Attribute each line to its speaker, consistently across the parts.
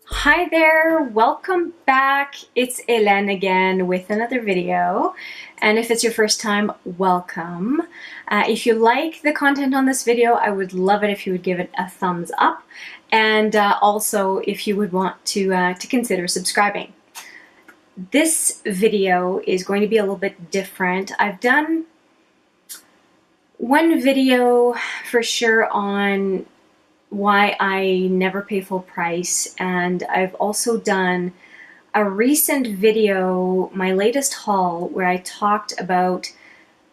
Speaker 1: Hi there, welcome back. It's Hélène again with another video. And if it's your first time, welcome. If you like the content on this video, I would love it if you would give it a thumbs up. And also if you would want to consider subscribing. This video is going to be a little bit different. I've done one video for sure on why I never pay full price, and I've also done a recent video, my latest haul, where I talked about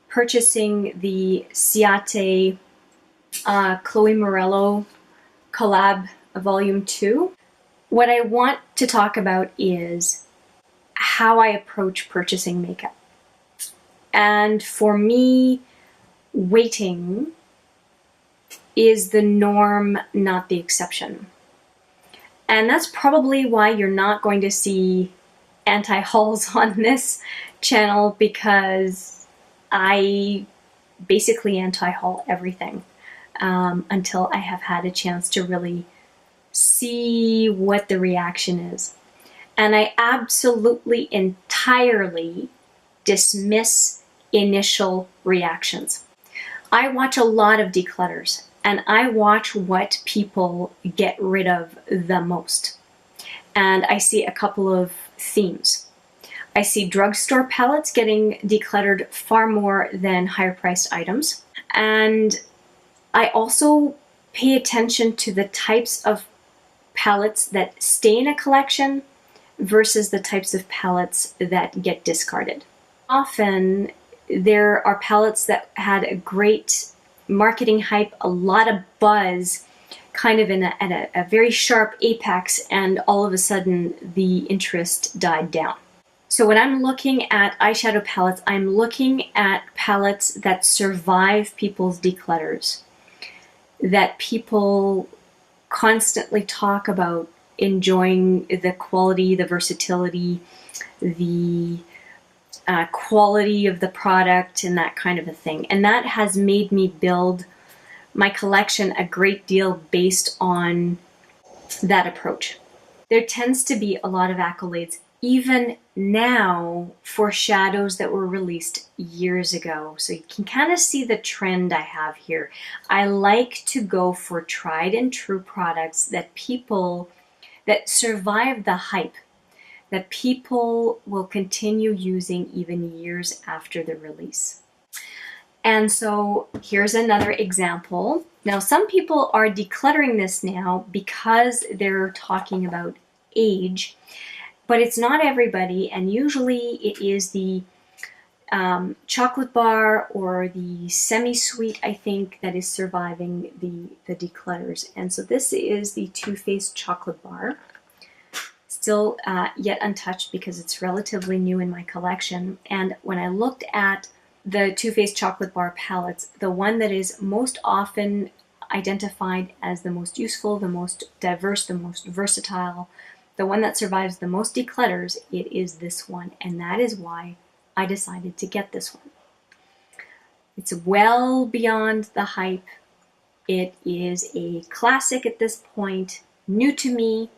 Speaker 1: purchasing the Ciate Chloe Morello collab volume 2. What I want to talk about is how I approach purchasing makeup. And for me, waiting is the norm, not the exception. And that's probably why you're not going to see anti-hauls on this channel, because I basically anti-haul everything until I have had a chance to really see what the reaction is. And I absolutely entirely dismiss initial reactions. I watch a lot of declutters, and I watch what people get rid of the most. And I see a couple of themes. I see drugstore palettes getting decluttered far more than higher priced items. And I also pay attention to the types of palettes that stay in a collection versus the types of palettes that get discarded. Often there are palettes that had a great marketing hype, a lot of buzz, kind of at a very sharp apex, and all of a sudden the interest died down. So when I'm looking at eyeshadow palettes, I'm looking at palettes that survive people's declutters, that people constantly talk about enjoying the quality, the versatility, the quality of the product, and that kind of a thing. And that has made me build my collection a great deal based on that approach. There tends to be a lot of accolades even now for shadows that were released years ago. So you can kind of see the trend I have here. I like to go for tried and true products that survive the hype, that people will continue using even years after the release. And so here's another example. Now, some people are decluttering this now because they're talking about age, but it's not everybody, and usually it is the chocolate bar or the semi-sweet, I think, that is surviving the declutters. And so this is the Too Faced chocolate bar. Still yet untouched because it's relatively new in my collection. And when I looked at the Too Faced chocolate bar palettes, the one that is most often identified as the most useful, the most diverse, the most versatile, the one that survives the most declutters, it is this one. And that is why I decided to get this one. It's well beyond the hype. It is a classic at this point, new to me.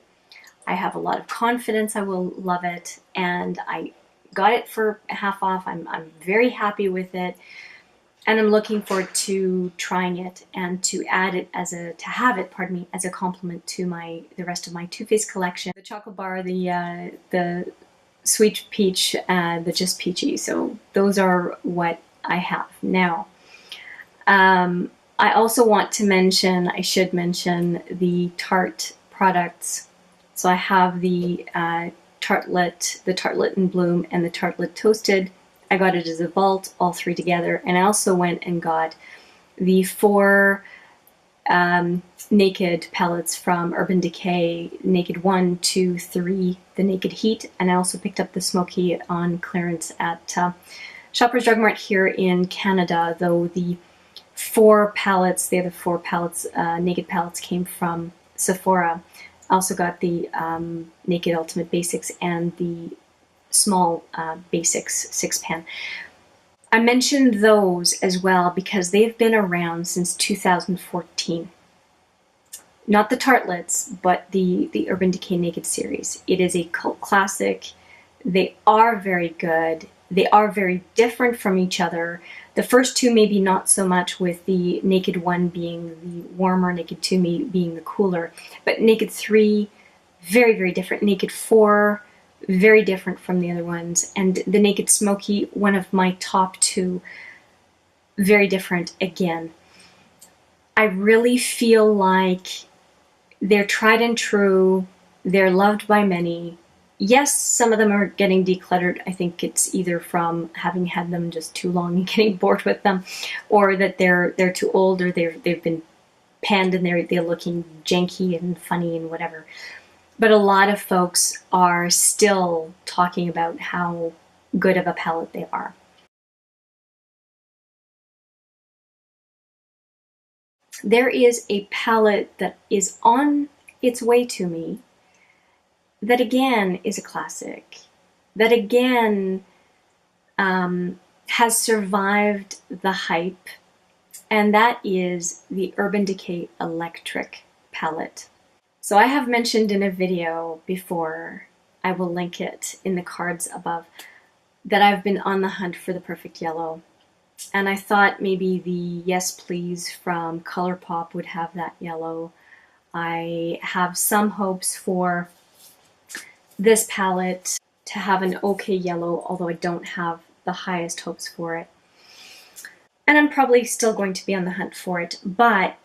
Speaker 1: I have a lot of confidence I will love it, and I got it for half off. I'm very happy with it, and I'm looking forward to trying it and to have it as a complement to the rest of my Too Faced collection. The chocolate bar, the sweet peach, the just peachy. So those are what I have now. I also want to should mention the Tarte products. So I have the Tartelette in Bloom, and the Tartelette Toasted. I got it as a vault, all three together. And I also went and got the 4 Naked palettes from Urban Decay, Naked 1, 2, 3, the Naked Heat. And I also picked up the Smoky on clearance at Shoppers Drug Mart here in Canada, though the 4 palettes, the other 4 palettes, Naked palettes, came from Sephora. I also got the Naked Ultimate Basics and the small Basics 6-pan. I mentioned those as well because they've been around since 2014. Not the tartlets, but the Urban Decay Naked series. It is a cult classic. They are very good. They are very different from each other. The first two maybe not so much, with the Naked 1 being the warmer, Naked 2 being the cooler. But Naked 3, very, very different. Naked 4, very different from the other ones. And the Naked Smoky, one of my top two, very different again. I really feel like they're tried and true. They're loved by many. Yes, some of them are getting decluttered. I think it's either from having had them just too long and getting bored with them, or that they're too old, or they've been panned and they're looking janky and funny and whatever. But a lot of folks are still talking about how good of a palette they are. There is a palette that is on its way to me that again is a classic, that again has survived the hype, and that is the Urban Decay Electric palette. So I have mentioned in a video before, I will link it in the cards above, that I've been on the hunt for the perfect yellow. And I thought maybe the Yes Please from ColourPop would have that yellow. I have some hopes for this palette to have an okay yellow, although I don't have the highest hopes for it. And I'm probably still going to be on the hunt for it, but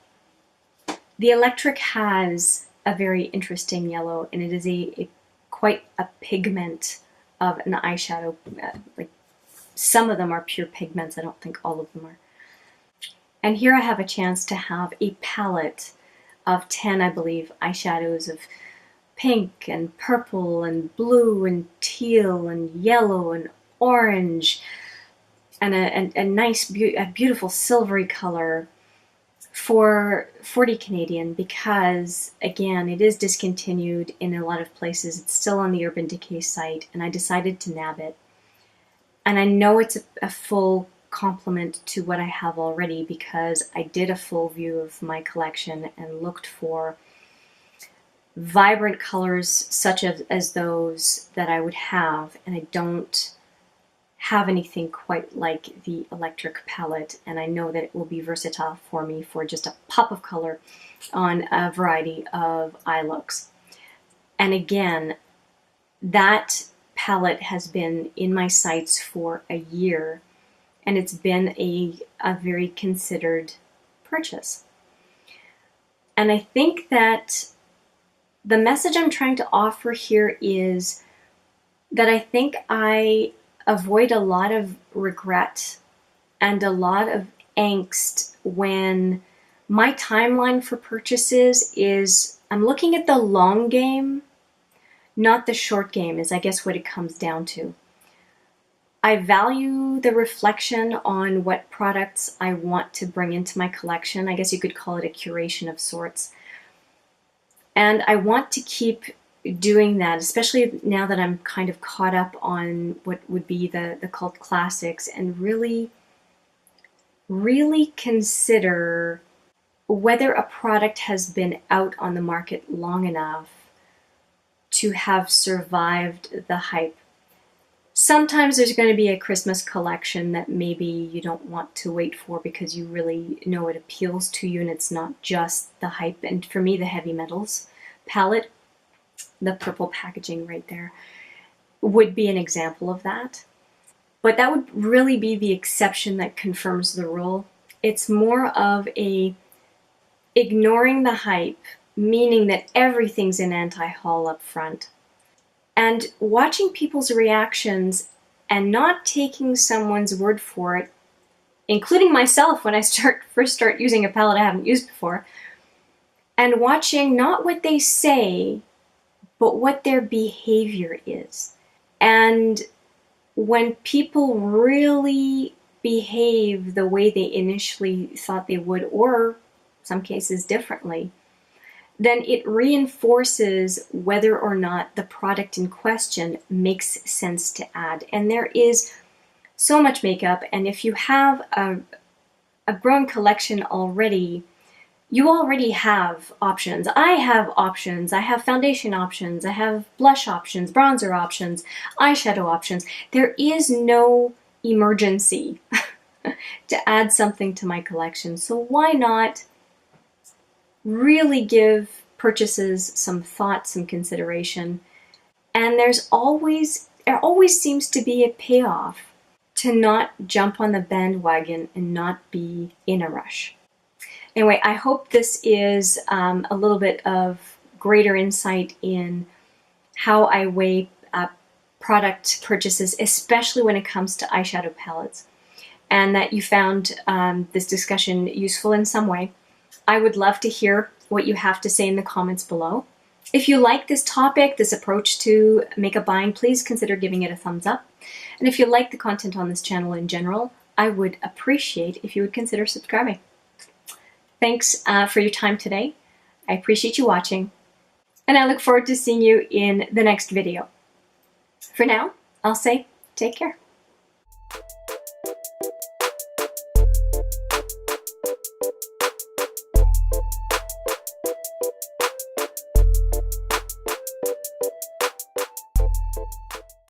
Speaker 1: the Electric has a very interesting yellow, and it is quite a pigment of an eyeshadow. Like, some of them are pure pigments. I don't think all of them are. And here I have a chance to have a palette of 10, I believe, eyeshadows of pink and purple and blue and teal and yellow and orange, and a nice, beautiful silvery color for 40 Canadian, because again, it is discontinued in a lot of places. It's still on the Urban Decay site, and I decided to nab it. And I know it's a full complement to what I have already, because I did a full view of my collection and looked for vibrant colors such as those that I would have, and I don't have anything quite like the Electric palette, and I know that it will be versatile for me for just a pop of color on a variety of eye looks. And again, that palette has been in my sights for a year, and it's been a very considered purchase. And I think that the message I'm trying to offer here is that I think I avoid a lot of regret and a lot of angst when my timeline for purchases is, I'm looking at the long game, not the short game, is I guess what it comes down to. I value the reflection on what products I want to bring into my collection. I guess you could call it a curation of sorts. And I want to keep doing that, especially now that I'm kind of caught up on what would be the cult classics, and really consider whether a product has been out on the market long enough to have survived the hype. Sometimes there's going to be a Christmas collection that maybe you don't want to wait for because you really know it appeals to you and it's not just the hype. And for me, the Heavy Metals palette, the purple packaging right there, would be an example of that. But that would really be the exception that confirms the rule. It's more of a ignoring the hype, meaning that everything's in anti-haul up front, and watching people's reactions and not taking someone's word for it, including myself when I first start using a palette I haven't used before, and watching not what they say, but what their behavior is. And when people really behave the way they initially thought they would, or some cases differently, then it reinforces whether or not the product in question makes sense to add. And there is so much makeup, and if you have a growing collection already, you already have options. I have options. I have foundation options. I have blush options, bronzer options, eyeshadow options. There is no emergency to add something to my collection. So why not really give purchases some thought, some consideration? And there always seems to be a payoff to not jump on the bandwagon and not be in a rush. Anyway, I hope this is a little bit of greater insight in how I weigh product purchases, especially when it comes to eyeshadow palettes, and that you found this discussion useful in some way. I would love to hear what you have to say in the comments below. If you like this topic, this approach to makeup buying, please consider giving it a thumbs up. And if you like the content on this channel in general, I would appreciate if you would consider subscribing. Thanks for your time today. I appreciate you watching, and I look forward to seeing you in the next video. For now, I'll say take care.